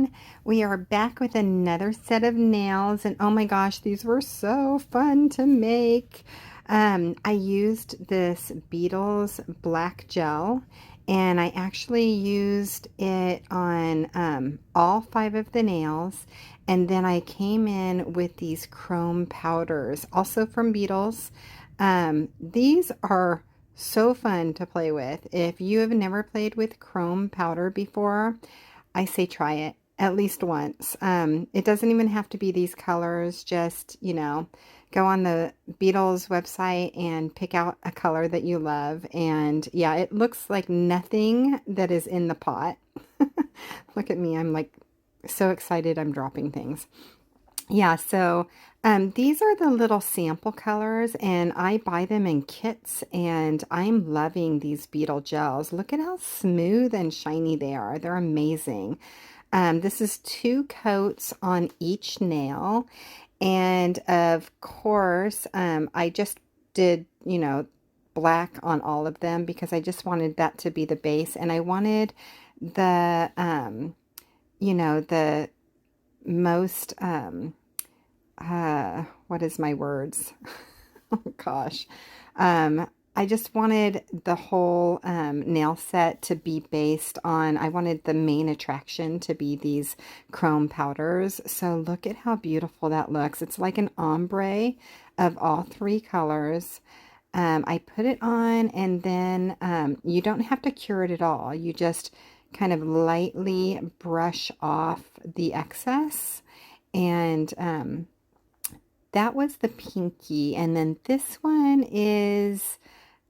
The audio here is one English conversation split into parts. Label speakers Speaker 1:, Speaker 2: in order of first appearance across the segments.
Speaker 1: everyone. We are back with another set of nails, and oh my gosh, these were so fun to make. I used this Beetles black gel, and I actually used it on all 5 of the nails, and then I came in with these chrome powders, also from Beetles. These are so fun to play with. If you have never played with chrome powder before, I say try it at least once. It doesn't even have to be these colors. Just, go on the Beetles website and pick out a color that you love. And yeah, it looks like nothing that is in the pot. Look at me. I'm like so excited I'm dropping things. Yeah, so these are the little sample colors, and I buy them in kits, and I'm loving these beetle gels. Look at how smooth and shiny they are. They're amazing. This is 2 coats on each nail, and of course, I just did, black on all of them because I just wanted that to be the base, and I wanted the, the most, what is my words? Oh gosh. I just wanted the whole nail set to be based on, I wanted the main attraction to be these chrome powders. So look at how beautiful that looks. It's like an ombre of all 3 colors. I put it on, and then you don't have to cure it at all. You just kind of lightly brush off the excess, and that was the pinky. And then this one is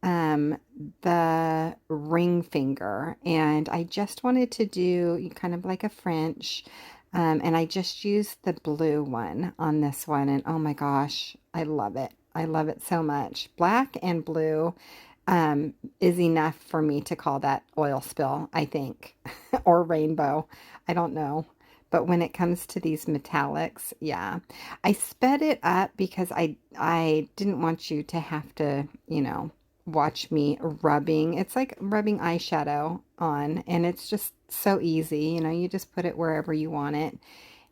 Speaker 1: the ring finger, and I just wanted to do kind of like a French, and I just used the blue one on this one, and oh my gosh, I love it. I love it so much. Black and blue is enough for me to call that oil spill, I think, or rainbow. I don't know. But when it comes to these metallics, yeah, I sped it up because I didn't want you to have to, watch me rubbing. It's like rubbing eyeshadow on, and it's just so easy. You just put it wherever you want it,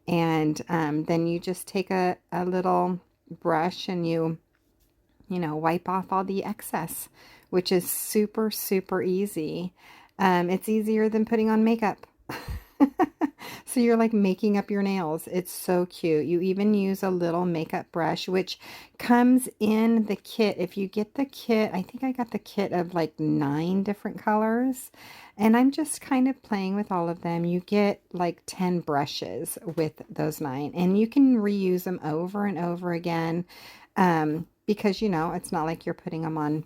Speaker 1: and then you just take a little brush, and you wipe off all the excess, which is super, super easy. It's easier than putting on makeup. So you're like making up your nails. It's so cute. You even use a little makeup brush, which comes in the kit. If you get the kit, I think I got the kit of like 9 different colors, and I'm just kind of playing with all of them. You get like 10 brushes with those 9, and you can reuse them over and over again, because, it's not like you're putting them on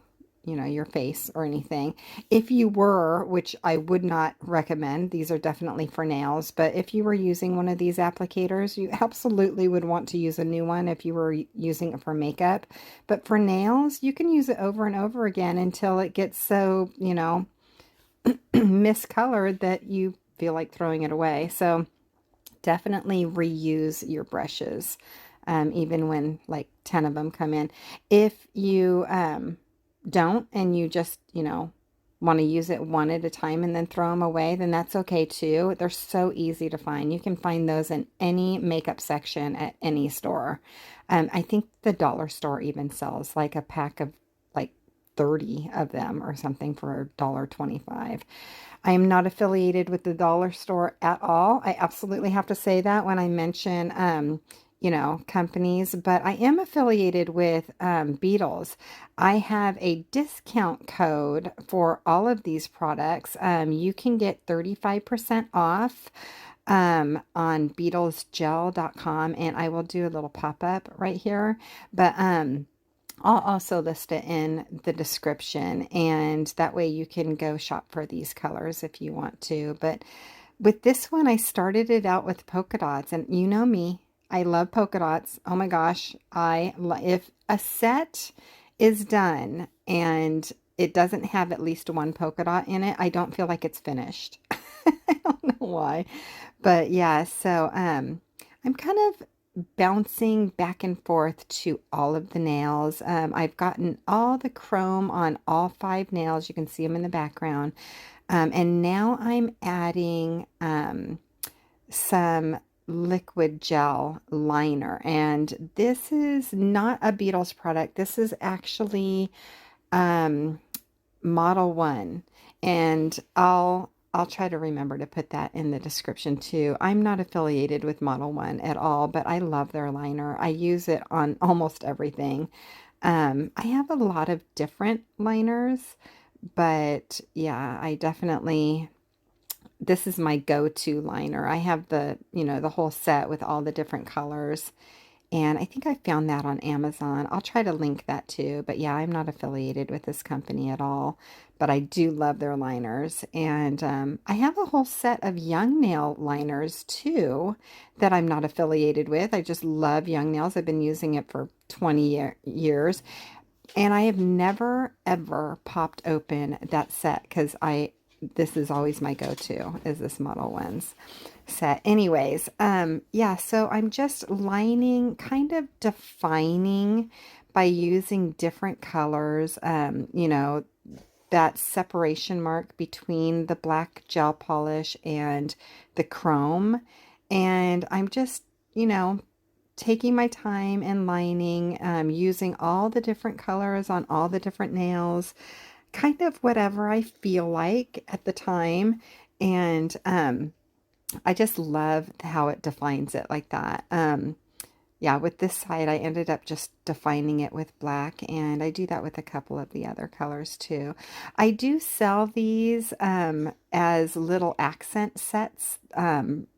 Speaker 1: your face or anything. If you were, which I would not recommend, these are definitely for nails, but if you were using one of these applicators, you absolutely would want to use a new one if you were using it for makeup. But for nails, you can use it over and over again until it gets so, miscolored that you feel like throwing it away. So definitely reuse your brushes, even when like 10 of them come in. If you, don't, and you just, want to use it one at a time and then throw them away, then that's okay too. They're so easy to find. You can find those in any makeup section at any store. I think the dollar store even sells like a pack of like 30 of them or something for $1.25. I am not affiliated with the dollar store at all. I absolutely have to say that when I mention companies, but I am affiliated with Beetles. I have a discount code for all of these products. You can get 35% off on beetlesgel.com, and I will do a little pop-up right here, but I'll also list it in the description, and that way you can go shop for these colors if you want to. But with this one, I started it out with polka dots, and you know me, I love polka dots. Oh my gosh, if a set is done and it doesn't have at least one polka dot in it, I don't feel like it's finished. I don't know why, but yeah. So I'm kind of bouncing back and forth to all of the nails. I've gotten all the chrome on all 5 nails. You can see them in the background, and now I'm adding some liquid gel liner. And this is not a Beetles product. This is actually um, Model 1. And I'll try to remember to put that in the description too. I'm not affiliated with Model 1 at all, but I love their liner. I use it on almost everything. I have a lot of different liners, but yeah, I definitely, this is my go-to liner. I have the whole set with all the different colors. And I think I found that on Amazon. I'll try to link that too. But yeah, I'm not affiliated with this company at all. But I do love their liners. And I have a whole set of Young Nail liners too that I'm not affiliated with. I just love Young Nails. I've been using it for 20 years. And I have never ever popped open that set because this is always my go-to is this Model 1's set. Anyways, yeah, so I'm just lining, kind of defining by using different colors, that separation mark between the black gel polish and the chrome. And I'm just, you know, taking my time and lining, using all the different colors on all the different nails, kind of whatever I feel like at the time. And I just love how it defines it like that. Yeah, with this side, I ended up just defining it with black, and I do that with a couple of the other colors too. I do sell these as little accent sets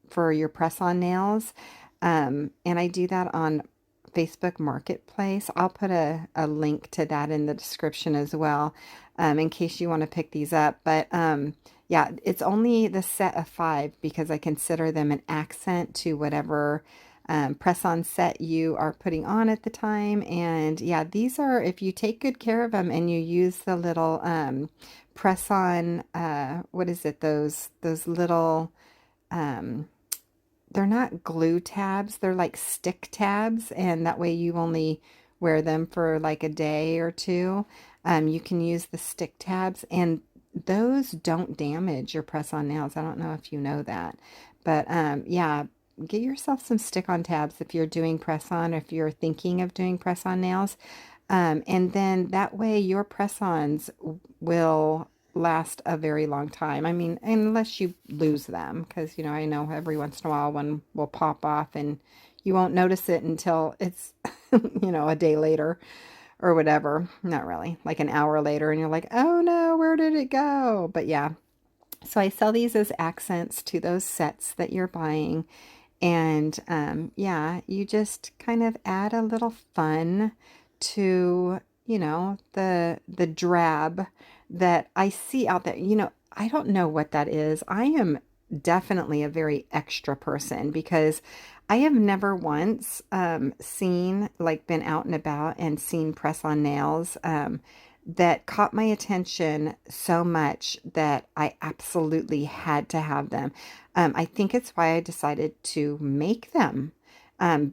Speaker 1: for your press-on nails, and I do that on Facebook Marketplace. I'll put a link to that in the description as well, in case you want to pick these up. But yeah, it's only the set of 5 because I consider them an accent to whatever press-on set you are putting on at the time. And yeah, these are, if you take good care of them and you use the little press-on, what is it, those little, um, they're not glue tabs, they're like stick tabs, and that way you only wear them for like a day or two. You can use the stick tabs, and those don't damage your press-on nails. I don't know if you know that, but yeah, get yourself some stick-on tabs if you're doing press-on, if you're thinking of doing press-on nails. And then that way your press-ons will last a very long time. I mean, unless you lose them, because, I know every once in a while one will pop off and you won't notice it until it's, a day later or whatever. Not really, like an hour later, and you're like, oh no, where did it go? But yeah, so I sell these as accents to those sets that you're buying. And yeah, you just kind of add a little fun to, the drab that I see out there. I don't know what that is. I am definitely a very extra person because I have never once seen, like, been out and about and seen press-on nails that caught my attention so much that I absolutely had to have them. I think it's why I decided to make them,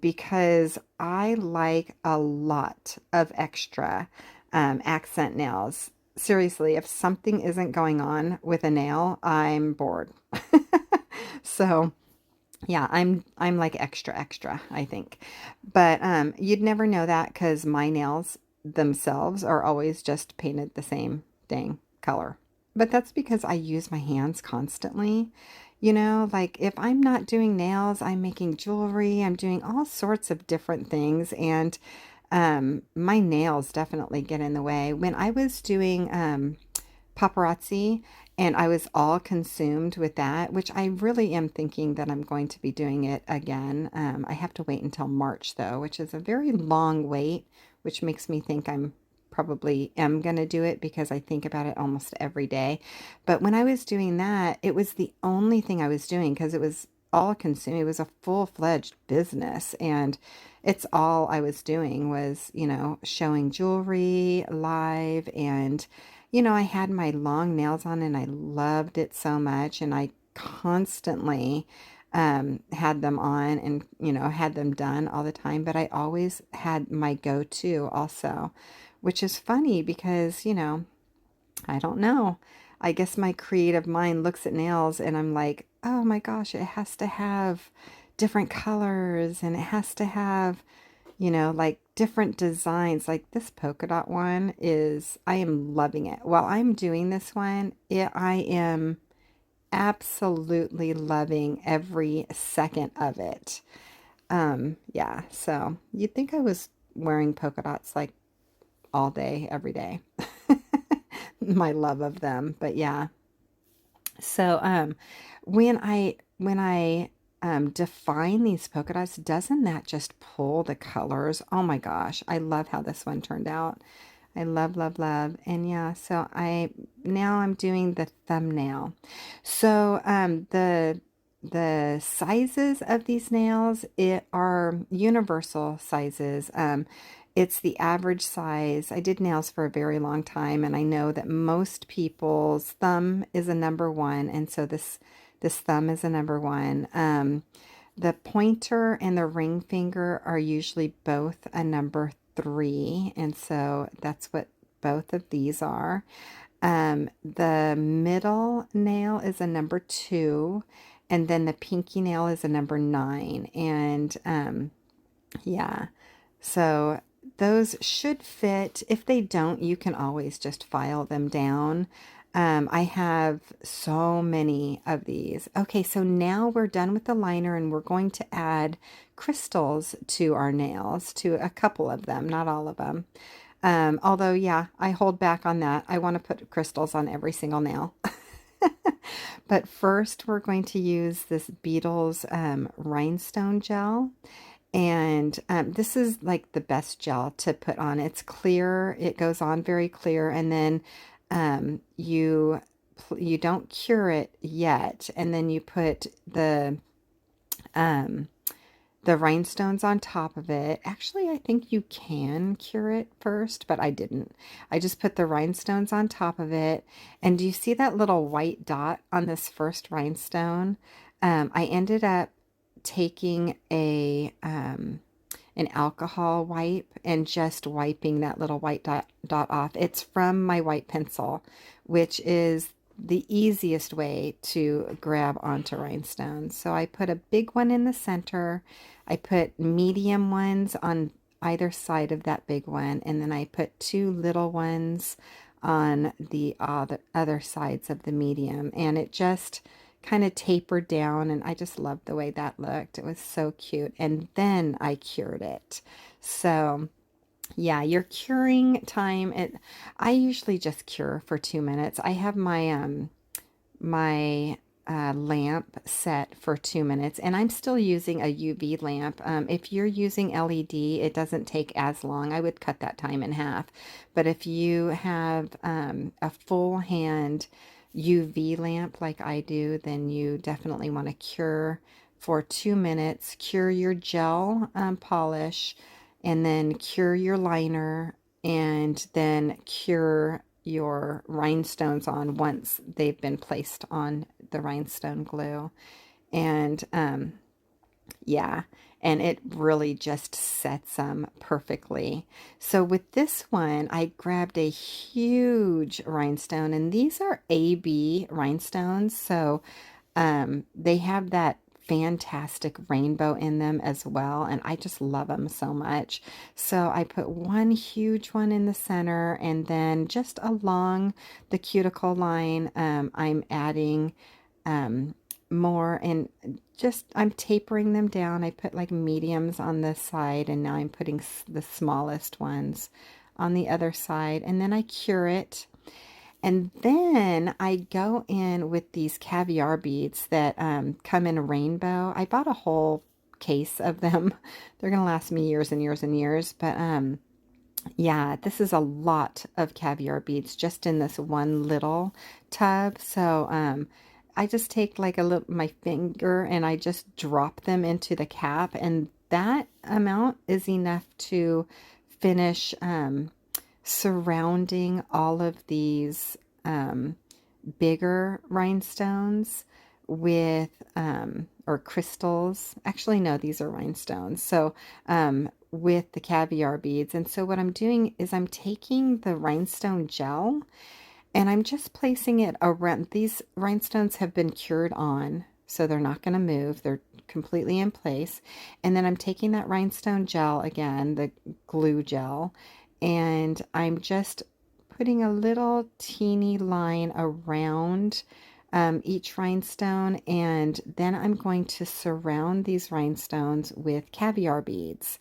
Speaker 1: because I like a lot of extra accent nails. Seriously, if something isn't going on with a nail, I'm bored. So, yeah, I'm like extra extra, I think. But you'd never know that because my nails themselves are always just painted the same dang color. But that's because I use my hands constantly. Like if I'm not doing nails, I'm making jewelry, I'm doing all sorts of different things, and my nails definitely get in the way. When I was doing paparazzi and I was all consumed with that, which I really am thinking that I'm going to be doing it again. I have to wait until March though, which is a very long wait, which makes me think I'm probably am going to do it because I think about it almost every day. But when I was doing that, it was the only thing I was doing because it was all consuming. It was a full-fledged business, and it's all I was doing was, showing jewelry live. And I had my long nails on and I loved it so much, and I constantly had them on and, had them done all the time. But I always had my go-to also, which is funny because, I don't know. I guess my creative mind looks at nails and I'm like, oh my gosh, it has to have different colors and it has to have, like different designs. Like this polka dot one is, I am loving it. While I'm doing this one, I am absolutely loving every second of it. Yeah, so you'd think I was wearing polka dots like all day, every day. My love of them. But yeah. So when I define these polka dots, doesn't that just pull the colors? Oh my gosh, I love how this one turned out. I love, love, love. And yeah, so now I'm doing the thumbnail. So the sizes of these nails are universal sizes. It's the average size. I did nails for a very long time, and I know that most people's thumb is a number one, and so this thumb is a number one. The pointer and the ring finger are usually both a number three, and so that's what both of these are. The middle nail is a number two, and then the pinky nail is a number nine. And yeah, so those should fit. If they don't, you can always just file them down. I have so many of these. Okay, so now we're done with the liner and we're going to add crystals to our nails, to a couple of them, not all of them. Although, yeah, I hold back on that. I want to put crystals on every single nail. But first, we're going to use this Beetles Rhinestone Gel. And this is like the best gel to put on. It's clear. It goes on very clear. And then you don't cure it yet. And then you put the rhinestones on top of it. Actually, I think you can cure it first, but I didn't. I just put the rhinestones on top of it. And do you see that little white dot on this first rhinestone? I ended up taking an alcohol wipe and just wiping that little white dot off. It's from my white pencil, which is the easiest way to grab onto rhinestones. So I put a big one in the center. I put medium ones on either side of that big one, and then I put two little ones on the other sides of the medium, and it just kind of tapered down, and I just loved the way that looked. It was so cute. And then I cured it. So yeah, your curing time, I usually just cure for 2 minutes. I have my lamp set for 2 minutes, and I'm still using a UV lamp. If you're using LED, it doesn't take as long. I would cut that time in half. But if you have a full hand UV lamp like I do, then you definitely want to cure for 2 minutes. Cure your gel polish, and then cure your liner, and then cure your rhinestones on once they've been placed on the rhinestone glue. And yeah, and it really just sets them perfectly. So with this one, I grabbed a huge rhinestone, and these are AB rhinestones, so they have that fantastic rainbow in them as well, and I just love them so much. So I put one huge one in the center, and then just along the cuticle line, I'm adding more, and just I'm tapering them down. I put like mediums on this side, and now I'm putting the smallest ones on the other side, and then I cure it. And then I go in with these caviar beads that come in a rainbow. I bought a whole case of them. They're going to last me years and years and years. But yeah, this is a lot of caviar beads just in this one little tub. So I just take like my finger, and I just drop them into the cap. And that amount is enough to finish surrounding all of these bigger rhinestones with, or crystals. Actually, no, these are rhinestones. So with the caviar beads. And so what I'm doing is I'm taking the rhinestone gel, and I'm just placing it around. These rhinestones have been cured on. so they're not going to move. They're completely in place. And then I'm taking that rhinestone gel again, the glue gel, and I'm just putting a little teeny line around each rhinestone, and then I'm going to surround these rhinestones with caviar beads,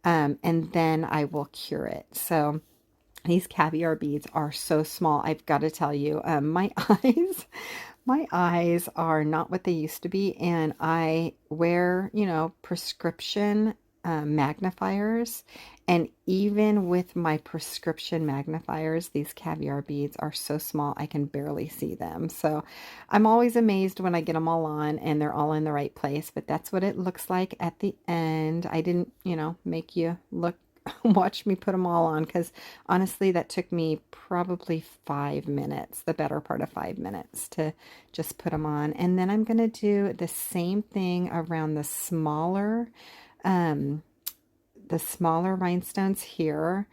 Speaker 1: and then I will cure it. So these caviar beads are so small. I've got to tell you, my eyes, my eyes are not what they used to be, and I wear, prescription magnifiers, and even with my prescription magnifiers, these caviar beads are so small I can barely see them. So I'm always amazed when I get them all on and they're all in the right place, but that's what it looks like at the end. I didn't, make you look watch me put them all on, because honestly that took me probably 5 minutes, the better part of 5 minutes, to just put them on. And then I'm going to do the same thing around um, the smaller rhinestones here,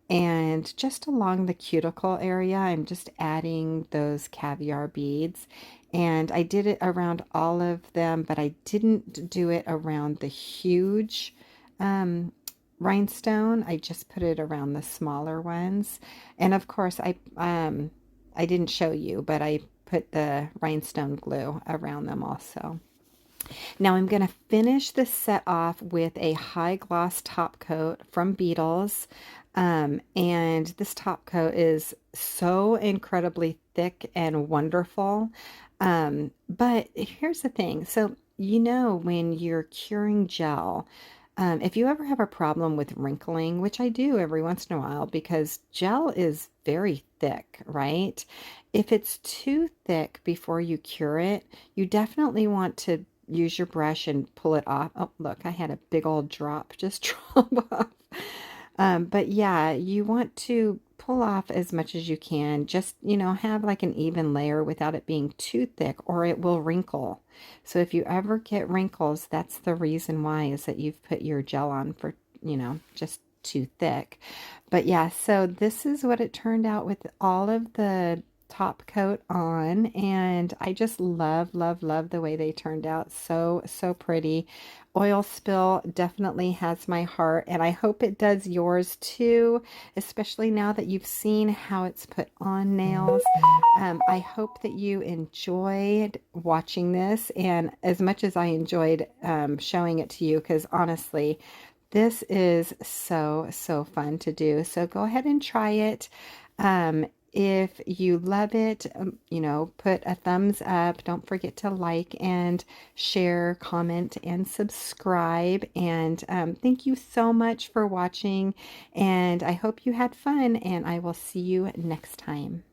Speaker 1: and just along the cuticle area I'm just adding those caviar beads. And I did it around all of them, but I didn't do it around the huge um, rhinestone. I just put it around the smaller ones. And of course I didn't show you, but I put the rhinestone glue around them also. Now I'm going to finish this set off with a high gloss top coat from Beetles. And this top coat is so incredibly thick and wonderful. But here's the thing. So, when you're curing gel, if you ever have a problem with wrinkling, which I do every once in a while because gel is very thick, right? If it's too thick before you cure it, you definitely want to use your brush and pull it off. Oh, look, I had a big old drop just drop off. But yeah, you want to pull off as much as you can. Just, have like an even layer without it being too thick, or it will wrinkle. So if you ever get wrinkles, that's the reason why, is that you've put your gel on for, just too thick. But yeah, so this is what it turned out with all of the top coat on, and I just love, love, love the way they turned out. So, so pretty. Oil spill definitely has my heart, and I hope it does yours too, especially now that you've seen how it's put on nails. I hope that you enjoyed watching this, and as much as I enjoyed showing it to you, because honestly, this is so, so fun to do. So go ahead and try it. If you love it, put a thumbs up. Don't forget to like and share, comment, and subscribe. And thank you so much for watching. And I hope you had fun, and I will see you next time.